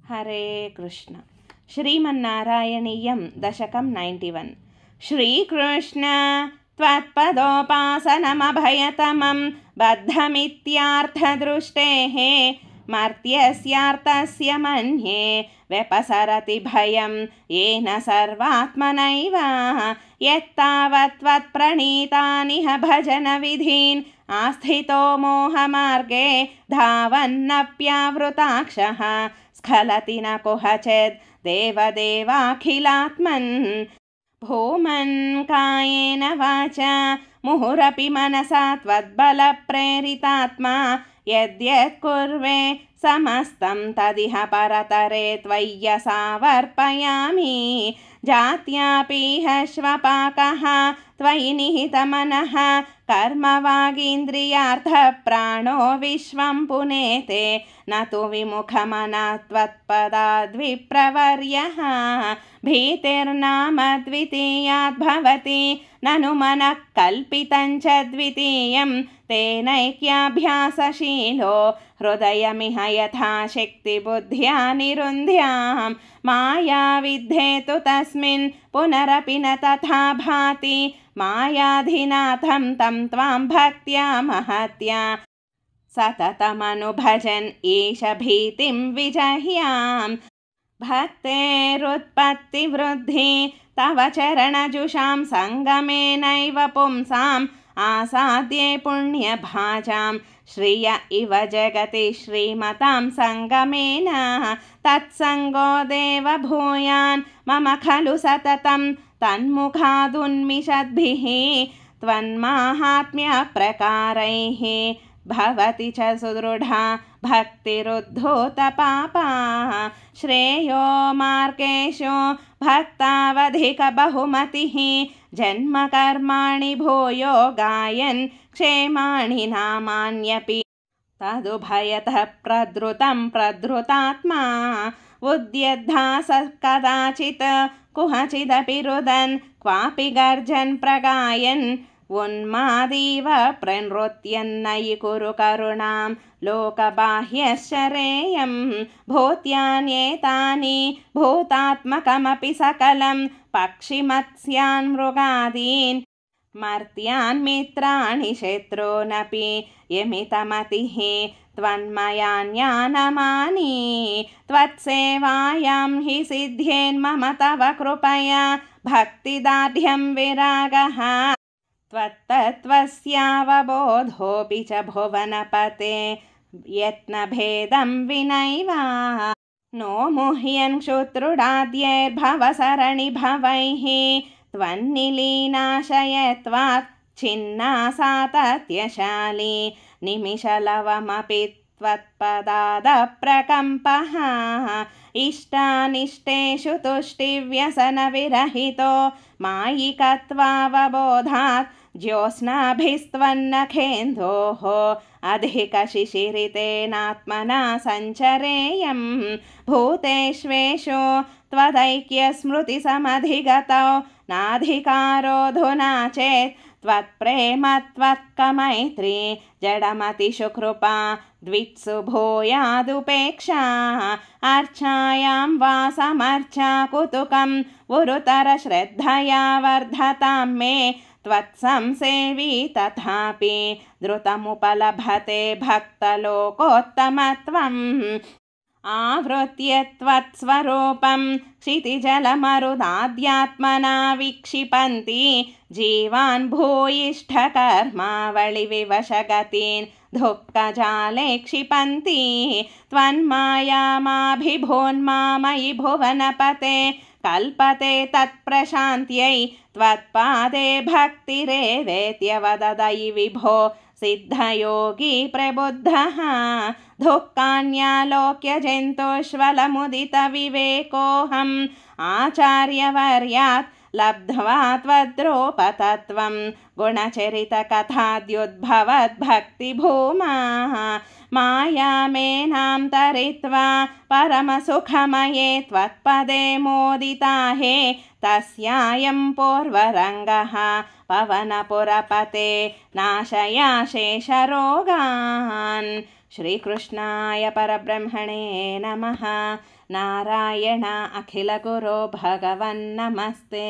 हरे कृष्ण। श्रीमन्नारायणीयं दशकं 91। श्रीकृष्ण त्वत्पदोपासनमभयतमं बद्धमित्यार्थदृष्टेः मर्त्यस्यार्थस्य मन्ये व्यपसरति भयं येन सर्वात्मनैव यत्तावत् त्वत्प्रणीतानिह भजनविधीन् आस्थितो मोहमार्गे धावन्नप्यावृताक्षः स्खलति न कुहचित् देवदेवाखिलात्मन् भूमन् कायेन वाचा मुहुरपि मनसा त्वद्बलप्रेरितात्मा यद्यत् कुर्वे समस्तं तदिह परतरे त्वय्यसावर्पयामि जात्यापीह श्वपाकः त्वयि निहितमनः कर्मवागीन्द्रियार्थप्राणो विश्वं पुनेते न तु विमुखमना त्वत्पदाद्विप्रवर्यः भीतिर्नाम द्वितीयाद्भवति ननु मनः कल्पितं च द्वितीयं तेनैक्याभ्यासशीलो हृदयमिह यथाशक्तिबुद्ध्या निरुन्ध्यां माया विद्धेतु तस्मिन् पुनरपि न तथा भाति मायाधिनाथं तं त्वां भक्त्या महत्या सततमनुभजन् ईश भीतिं विजह्यां भक्तेरुत्पत्तिवृद्धि तव चरणजुषां सङ्गमेनैव पुंसाम् आसाद्ये पुण्यभाजां श्रिय इव जगति श्रीमतां सङ्गमेन तत्सङ्गो देव भूयान् मम खलु सततं तन्मुखादुन्मिषद्भिः त्वन्माहात्म्यप्रकारैः भवति च सुदृढा भक्तिरुद्धूतपापा श्रेयो मार्गेषु भक्तावधिकबहुमतिः जन्मकर्माणि भूयो गायन् क्षेमाणि नामान्यपि तदुभयतः प्रधृतं प्रधृतात्मा उद्यद्धासः कदाचित् कुहचिदपि रुदन् क्वापि गर्जन् प्रगायन् उन्मादीव प्रनृत्यन्नयि कुरु करुणां लोकबाह्यश्चरेयं भूत्यान्येतानि भूतात्मकमपि सकलं पक्षिमत्स्यान् मृगादीन् मर्त्यान् मित्राणि शत्रूनपि यमितमतिः त्वन्मयान्यानमानि त्वत्सेवायां हि सिद्ध्येन्मम तव कृपया भक्तिदार्ढ्यं विरागः त्वत्तत्त्वस्यावबोधोऽपि च भुवनपते यत्नभेदं विनैव नो मुह्यन् क्षुत्रुडाद्यैर्भवसरणिभवैः त्वन्निलीनाशयत्वात् छिन्ना सातत्यशाली निमिषलवमपि त्वत्पदादप्रकम्पः इष्टानिष्टेषु तुष्टिव्यसनविरहितो मायिकत्वावबोधात् ज्योत्स्नाभिस्त्वन्नखेन्दोः अधिकशिशिरितेनात्मना सञ्चरेयं भूतेष्वेषु त्वदैक्यस्मृतिसमधिगतौ नाधिकारोऽधुना चेत् त्वत्प्रेम त्वत्कमैत्री जडमतिषु कृपा द्वित्सु भूयादुपेक्षा अर्चायां वा समर्चा कुतुकं उरुतरश्रद्धया वर्धतां मे त्वत्संसेवी तथापि द्रुतमुपलभते भक्तलोकोत्तमत्वम् आवृत्य त्वत्स्वरूपं क्षितिजलमरुदाद्यात्मना विक्षिपन्ति जीवान् भूयिष्ठकर्मावलिविवशगतीन् दुःखजाले क्षिपन्ति त्वन्मायामाभिभून्मामयि भुवनपते कल्पते तत्प्रशान्त्यै त्वत्पादे भक्तिरेवेत्यवददयि विभो सिद्धयोगी प्रबुद्धः दुःखान्यालोक्य जन्तुष्वलमुदितविवेकोऽहम् आचार्यवर्यात् लब्ध्वा त्वद्रूपतत्त्वं गुणचरितकथाद्युद्भवद्भक्तिभूमा मायामेनां तरित्वा परमसुखमये त्वत्पदे मोदिताहे तस्यायं पूर्वरङ्गः पवनपुरपते नाशया शेषरोगान् श्रीकृष्णाय परब्रह्मणे नमः। नारायण अखिलगुरो भगवन्नमस्ते।